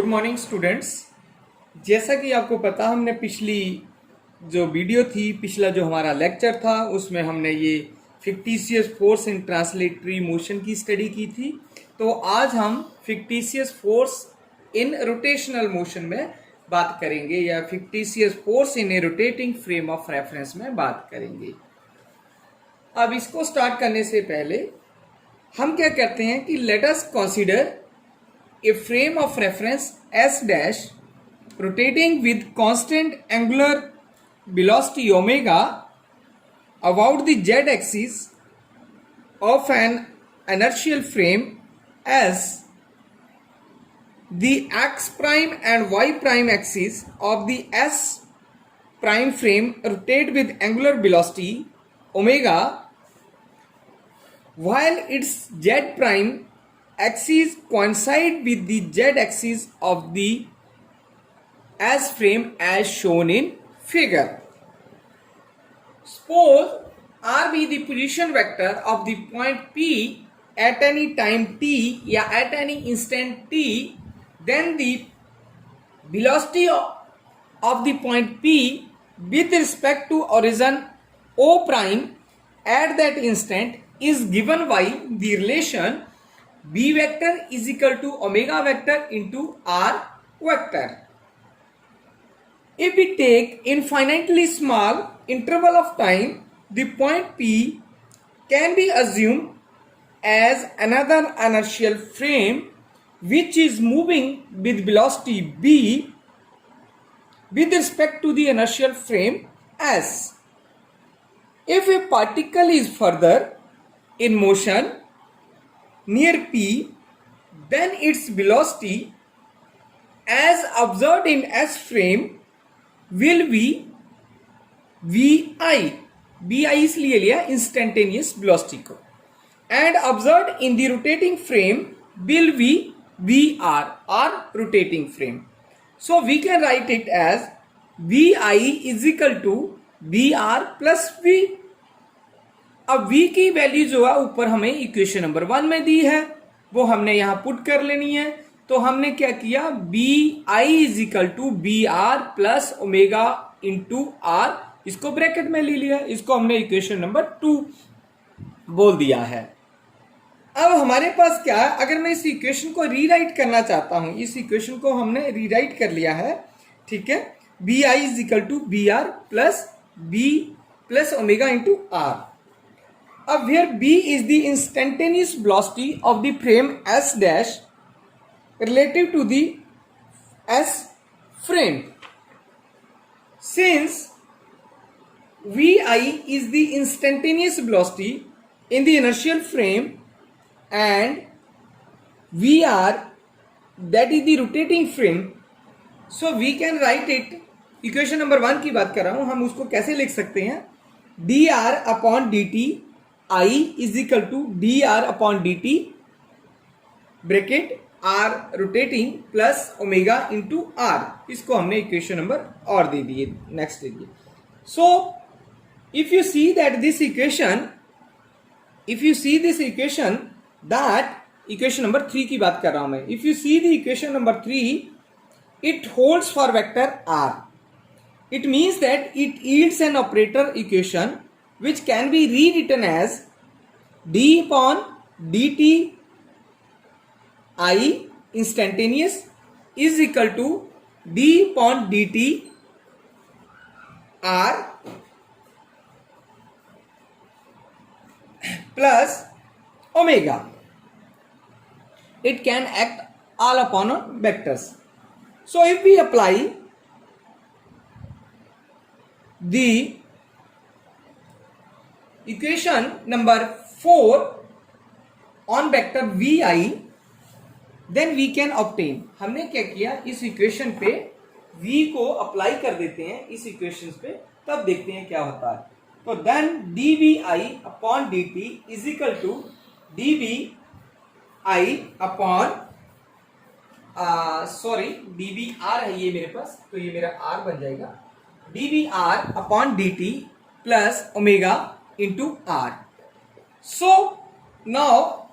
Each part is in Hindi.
Good morning students. जैसा कि आपको पता, हमने पिछली जो वीडियो थी, पिछला जो हमारा लेक्चर था, उसमें हमने ये fictitious force in translatory motion की स्टडी की थी। तो आज हम fictitious force in rotational motion में बात करेंगे, या fictitious force in a rotating frame of reference में बात करेंगे। अब इसको स्टार्ट करने से पहले हम क्या करते हैं कि let us consider a frame of reference S dash rotating with constant angular velocity omega about the z axis of an inertial frame as the x prime and y prime axis of the S prime frame rotate with angular velocity omega while its z prime axis coincide with the z axis of the S frame as shown in figure. Suppose R be the position vector of the point P at any time t या at any instant t, then the velocity of the point P with respect to origin O prime at that instant is given by the relation B vector is equal to omega vector into R vector. If we take infinitely small interval of time, the point P can be assumed as another inertial frame which is moving with velocity B with respect to the inertial frame S. If a particle is further in motion near P, then its velocity as observed in S frame will be vi. vi इसलिए लिया instantaneous velocity को, and observed in the rotating frame will be vr or rotating frame. So we can write it as vi is equal to vr plus v. अब v की वैल्यू जो है ऊपर हमें इक्वेशन नंबर 1 में दी है, वो हमने यहां पुट कर लेनी है। तो हमने क्या किया, B I is equal to B R plus omega into R, इसको ब्रैकेट में ले लिया, इसको हमने इक्वेशन नंबर 2 बोल दिया है। अब हमारे पास क्या है, अगर मैं इस इक्वेशन को रीराइट करना चाहता हूं, इस इक्वेशन को हमने रीराइट कर लिया है, ठीक है। B I is equal to B R plus omega into R. अब where B is the instantaneous velocity of the frame S dash relative to the S frame. Since Vi is the instantaneous velocity in the inertial frame and Vr that is the rotating frame, so we can write it, equation number 1 की बात कर रहा हूं, हम उसको कैसे लिख सकते हैं, dr upon dt I is equal to dr upon dt bracket r rotating plus omega into r, इसको हमने इक्वेशन नंबर और दे दिए, नेक्स्ट दे दिए। So if you see this equation that equation number 3 की बात कर रहा हूं मैं, if you see the equation number 3, it holds for vector r. It means that it yields an operator equation which can be rewritten as d upon dt I instantaneous is equal to d upon dt r plus omega. It can act all upon vectors. So if we apply the equation number 4 on vector vi, then we can obtain. हमने क्या किया, इस इक्वेशन पे v को अप्लाई कर देते हैं इस इक्वेशन पे, तब देखते हैं क्या होता है। तो देन dvi अपॉन dt is equal to dvi अपॉन dvr है ये मेरे पास, तो ये मेरा r बन जाएगा, dvr upon dt plus omega into r. So now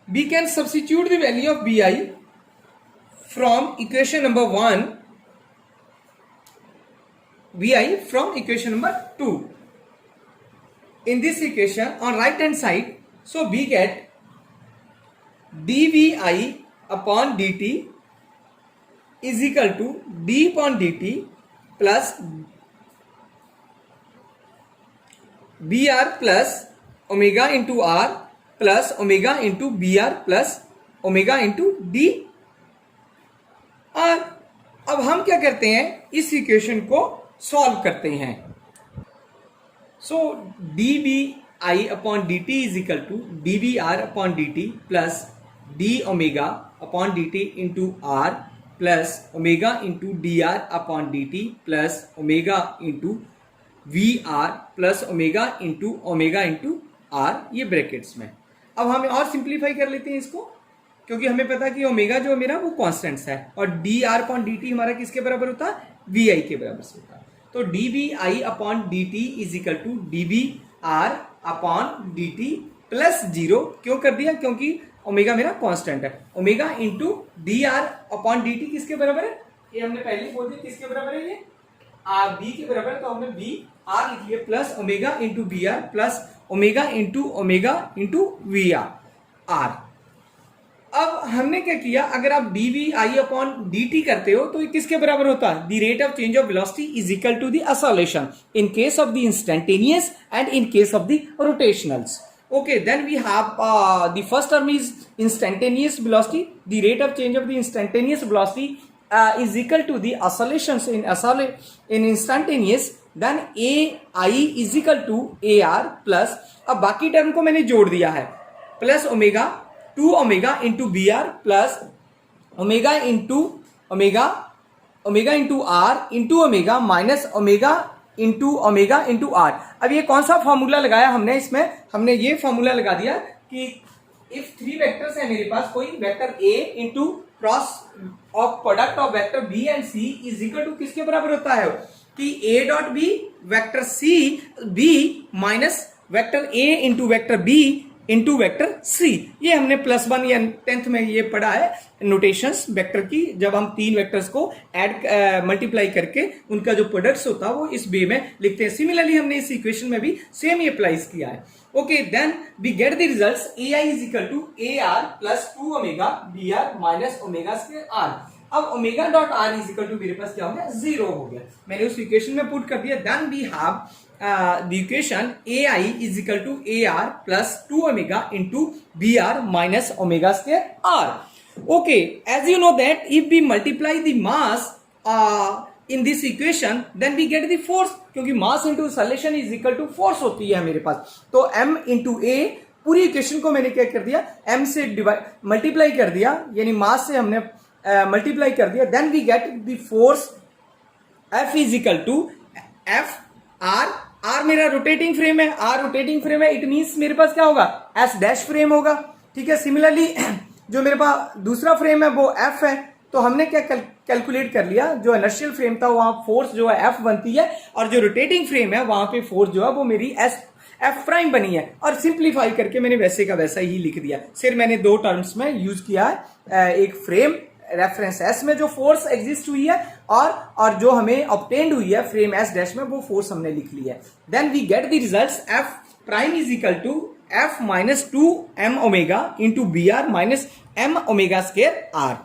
we can substitute the value of bi from equation number 1, Vi from equation number 2. In this equation on right hand side, so we get dvi upon dt is equal to d upon dt plus br plus omega into r plus omega into br plus omega into d r. अब हम क्या करते हैं, इस इक्वेशन को सॉल्व करते हैं. सो dvi upon dt is equal to dvr upon dt plus d omega upon dt into r plus omega into dr upon dt plus omega into vr plus omega into r, ये ब्रैकेट्स में. अब हम और सिंप्लीफाई कर लेते हैं इसको, क्योंकि हमें पता कि ओमेगा जो मेरा वो कांस्टेंट्स है और D R upon D T हमारा किसके बराबर होता है, वी आई के बराबर से होता है. तो D V I upon D T is equal to D V R upon D T plus 0. क्यों कर दिया, क्योंकि ओमेगा मेरा कांस्टेंट है. Omega into D R upon D T किसके बराबर है, ये हमने पहले बोल दिया किसके बराबर है, ये आर बी के बराबर है. तो हमने बी आर लिख लिया plus omega into B R plus omega into V R. अब हमने क्या किया, अगर आप D V I upon D T करते हो तो ये किसके बराबर होता है, the rate of change of velocity is equal to the acceleration in case of the instantaneous and in case of the rotationals. Okay, then we have the first term is instantaneous velocity. The rate of change of the instantaneous velocity is equal to the oscillations in instantaneous. Then ai is equal to ar plus, अब बाकी टर्म को मैंने जोड़ दिया है, plus omega 2 omega into B R plus omega into R into omega minus omega into R. अब ये कौन सा फॉर्मूला लगाया हमने, इसमें हमने ये फॉर्मूला लगा दिया कि इफ 3 वेक्टर्स है मेरे पास, कोई vector A into cross of product of vector B and C is equal to किसके बराबर होता है, कि A dot B vector C B minus vector A into vector B into vector C. ये हमने +1 या 10th में ये पढ़ा है नोटेशंस वेक्टर की, जब हम 3 वेक्टर्स को ऐड मल्टीप्लाई करके उनका जो प्रोडक्ट्स होता है वो इस वे में लिखते हैं. सिमिलरली हमने इस इक्वेशन में भी सेम ही अप्लाई किया है. Okay, then we get the results A I is equal to A R plus 2 omega B R minus omega square R. अब omega dot R is equal to मेरे पास क्या हो गया, 0 हो गया. मैंने उस इक्वेशन में पुट कर दिया. Then we have the equation ai is equal to ar plus 2 omega into br minus omega square r. Okay, as you know that if we multiply the mass in this equation then we get the force, क्योंकि mass into acceleration is equal to force होती है मेरे पास. तो m into a, पूरी इक्वेशन को मैंने क्या कर दिया, m से मल्टीप्लाई कर दिया, यानी मास से हमने मल्टीप्लाई कर दिया. Then we get the force f is equal to f R मेरा रोटेटिंग फ्रेम है, आर रोटेटिंग फ्रेम है, इट मींस मेरे पास क्या होगा, एस डैश फ्रेम होगा. ठीक है. सिमिलरली जो मेरे पास दूसरा फ्रेम है वो एफ है, तो हमने क्या कैलकुलेट कर लिया, जो इनर्शियल फ्रेम था वहां फोर्स जो है एफ बनती है, और जो रोटेटिंग फ्रेम है वहां पे फोर्स जो है वो मेरी एफ प्राइम बनी है. और सिंप्लीफाई करके मैंने वैसे का वैसा ही लिख दिया. सिर्फ मैंने 2 टर्म्स में यूज किया है, एक फ्रेम रेफरेंस एस में जो फोर्स एग्जिस्ट हुई है और जो हमें ऑब्टेन्ड हुई है फ्रेम एस डैश में, वो फोर्स हमने लिख ली है. Then we get the results F prime is equal to F minus 2 M omega into B R minus M omega square R.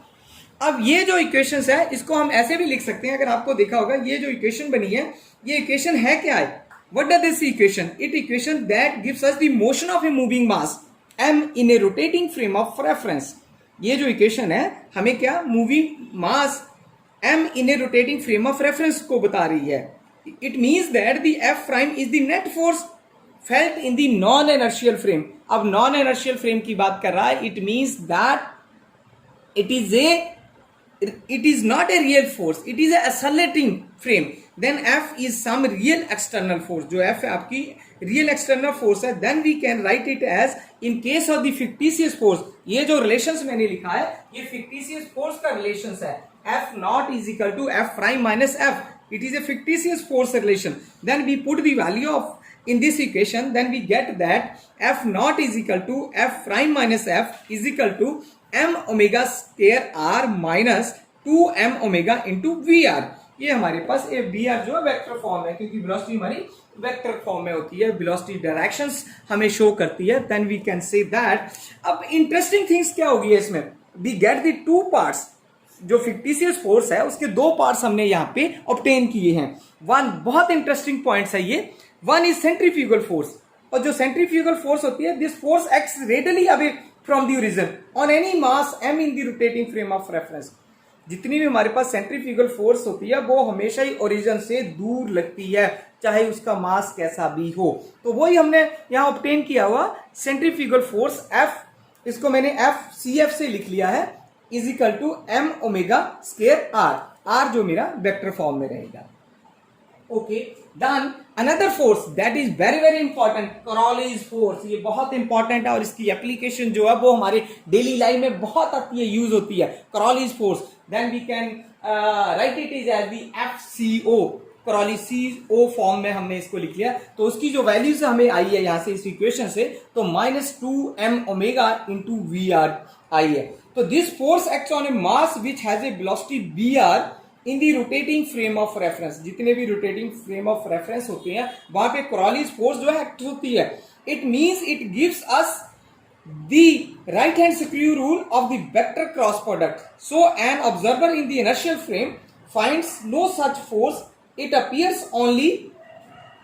अब ये जो इक्वेशंस है इसको हम ऐसे भी लिख सकते हैं. अगर आपको देखा होगा ये जो इक्वेशन बनी है, ये इक्वेशन है क्या है, what does this equation, it equation that gives us the motion of a moving mass M in a rotating frame of reference. ये जो इक्वेशन है हमें क्या, moving mass m in a rotating frame of reference को बता रही है. It means that the f prime is the net force felt in the non inertial frame. अब नॉन इनर्शियल फ्रेम की बात कर रहा है, it means that it is not a real force, it is a accelerating frame. Then f is some real external force. जो f है आपकी real external force है. Then we can write it as in case of the fictitious force. ये जो relations मैंने लिखा है ये fictitious force का relations है. f naught is equal to f prime minus f. It is a fictitious force relation. Then we put the value of in this equation, then we get that f naught is equal to f prime minus f is equal to m omega square r minus 2 m omega into vr. ये हमारे पास ये vr जो है वेक्टर फॉर्म है, क्योंकि वेलोसिटी हमारी वेक्टर फॉर्म में होती है, वेलोसिटी डायरेक्शंस हमें शो करती है. Then we can say that. अब इंटरेस्टिंग थिंग्स क्या होगी इसमें, we get the two parts. जो फिक्टिशियस फोर्स है उसके दो पार्ट्स हमने यहाँ पे ऑब्टेन किए हैं. वन बहुत इंटरेस्टिंग पॉइंट्स है ये. वन इज सेंट्रीफ्यूगल फोर्स, और जो सेंट्रीफ्यूगल फोर्स होती है, this force acts radially away from the origin on any mass m in the rotating frame of reference. जितनी भी हमारे पास सेंट्रीफ्यूगल फोर्स होती है वो हमेशा ही ओरिजिन से दूर लगती है, चाहे उसका मास कैसा भी हो. तो वही हमने यहाँ ऑब्टेन किया हुआ सेंट्रीफ्यूगल फोर्स F, इसको मैंने एफ सी एफ से लिख लिया है, is equal to M omega square R. R जो मेरा वेक्टर फॉर्म में रहेगा. Okay, then another force that is very very important, Coriolis force. ये बहुत इंपॉर्टेंट है और इसकी एप्लीकेशन जो है वो हमारे डेली लाइफ में बहुत आती है, यूज होती है. Coriolis force, then we can write it is as the F C O. कॉरोलिस-ओ फॉर्म में हमने इसको लिख लिया. तो उसकी जो वैल्यूज हमें आई है यहां से इस इक्वेशन से, तो -2 m omega into V R I है. तो this force acts on a mass which has a velocity V R in the rotating frame of reference. जितने भी रोटेटिंग फ्रेम ऑफ रेफरेंस होते हैं वहां पे कॉरोलिस फोर्स जो है एक्ट होती है. It means it gives us the right hand screw rule of the vector cross product. So an observer in the inertial frame finds no such force. It appears only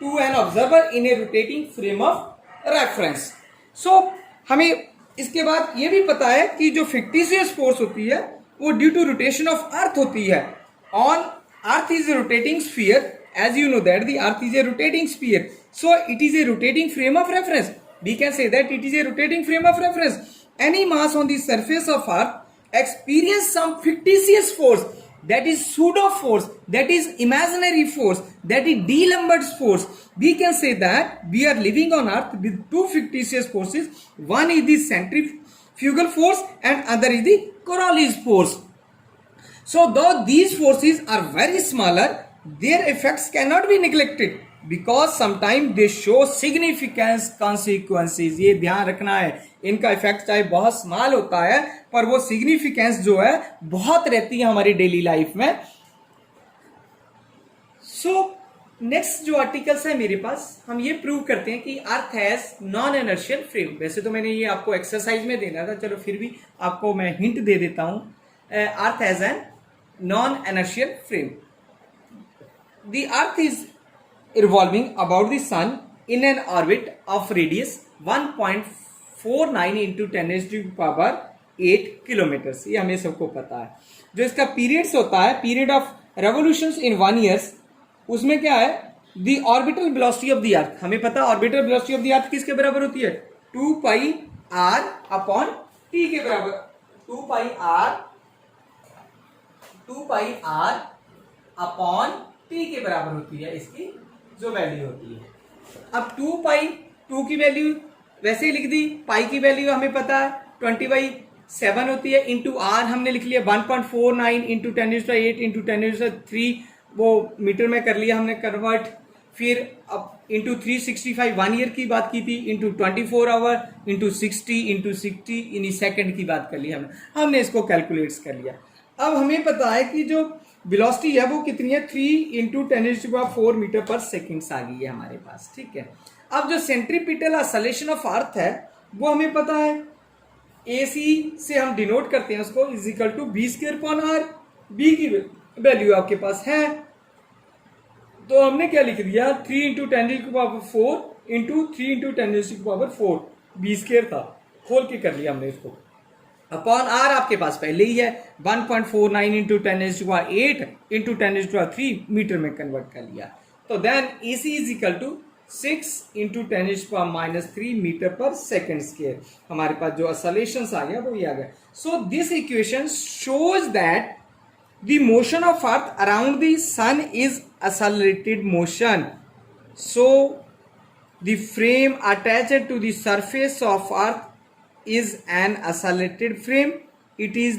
to an observer in a rotating frame of reference. So हमें इसके बाद ये भी पता है कि जो फिक्टिशियस फोर्स होती है वो due to rotation of earth होती है. On earth is a rotating sphere, as you know that the earth is a rotating sphere. So it is a rotating frame of reference. We can say that it is a rotating frame of reference. Any mass on the surface of earth experience some fictitious force, that is pseudo force, that is imaginary force, that is D'Alembert force. We can say that we are living on earth with two fictitious forces. One is the centrifugal force and other is the Coriolis force. So though these forces are very smaller, their effects cannot be neglected because sometimes they show significant consequences. ये ध्यान रखना है, इनका इफेक्ट चाहे बहुत स्मॉल होता है पर वो सिग्निफिकेंस जो है बहुत रहती है हमारी डेली लाइफ में. सो नेक्स्ट जो आर्टिकल्स है मेरे पास, हम ये प्रूव करते हैं कि earth has non inertial frame. वैसे तो मैंने ये आपको एक्सरसाइज में देना था, चलो फिर भी आपको मैं हिंट दे देता हूं. Earth has an non inertial frame. The earth is revolving about the sun in an orbit of radius 1.49 into 10 raised to power 8 kilometers. ये हमें सबको पता है. जो इसका पीरियड्स होता है, period of revolutions in 1 years, उसमें क्या है, the orbital velocity of the earth. हमें पता है orbital velocity of the earth किसके बराबर होती है, 2 पाई r अपॉन t के बराबर. 2 पाई r अपॉन t के बराबर होती है इसकी जो वैल्यू होती है. अब 2 पाई 2 की वैल्यू वैसे ही लिख दी, पाई की वैल्यू हमें पता है 20/7 होती है, इंटू आर हमने लिख लिया 1.49 इंटू 10⁸ इंटू 10⁻3, वो मीटर में कर लिया हमने कन्वर्ट. फिर अब इंटू 365 1 ईयर की बात की थी, into 24 our into 60 in second की बात कर ली हमने इसको कैलकुलेट कर लिया. अब हमें पता है कि जो वेलोसिटी है वो कितनी है, 3 इंटू 10⁴ मीटर पर सेकेंड आ गई है हमारे पास. ठीक है. अब जो सेंट्रीपिटल ऑसिलेशन ऑफ अर्थ है वो हमें पता है, AC से हम डिनोट करते हैं उसको, is equal to b²/r. b की वैल्यू आपके पास है, तो हमने क्या लिख दिया, 3 इंटू 10⁴ इंटू 3 इंटू 10⁴ b² था, खोल के कर लिया हमने इसको, अपॉन r आपके पास पहले ही है 1.49 इंटू 10⁸ इंटू 10⁻3 मीटर में कन्वर्ट कर लिया. तो then AC is equal to 6 into 10⁻³ metre per second square. हमारे पास जो ऑसिलेशंस आ गया वो ये आ गया. So this equation shows that the motion of earth around the sun is accelerated motion. So the frame attached to the surface of earth is an accelerated frame. It is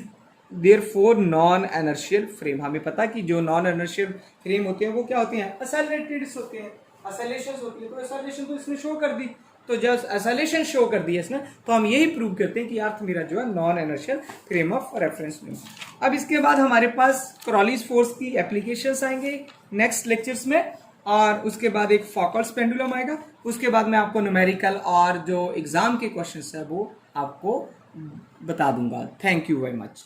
therefore non inertial frame. हमें पता कि जो नॉन इनर्शियल फ्रेम होते हैं वो क्या होते हैं, एक्सेलरेटेड होते हैं. असलेशन होती है, तो असलेशन तो इसने शो कर दी, तो जब असलेशन शो कर दी इसने, तो हम यही प्रूव करते हैं कि अर्थ मेरा जो है non inertial frame of reference में। अब इसके बाद हमारे पास क्रॉलीज फोर्स की एप्लीकेशंस आएंगे नेक्स्ट लेक्चर्स में, और उसके बाद एक फॉकल्स पेंडुलम आएगा, उसके बाद मैं आपको न्यूमेरिकल और जो एग्जाम के क्वेश्चंस है वो आपको बता दूंगा। Thank you very much.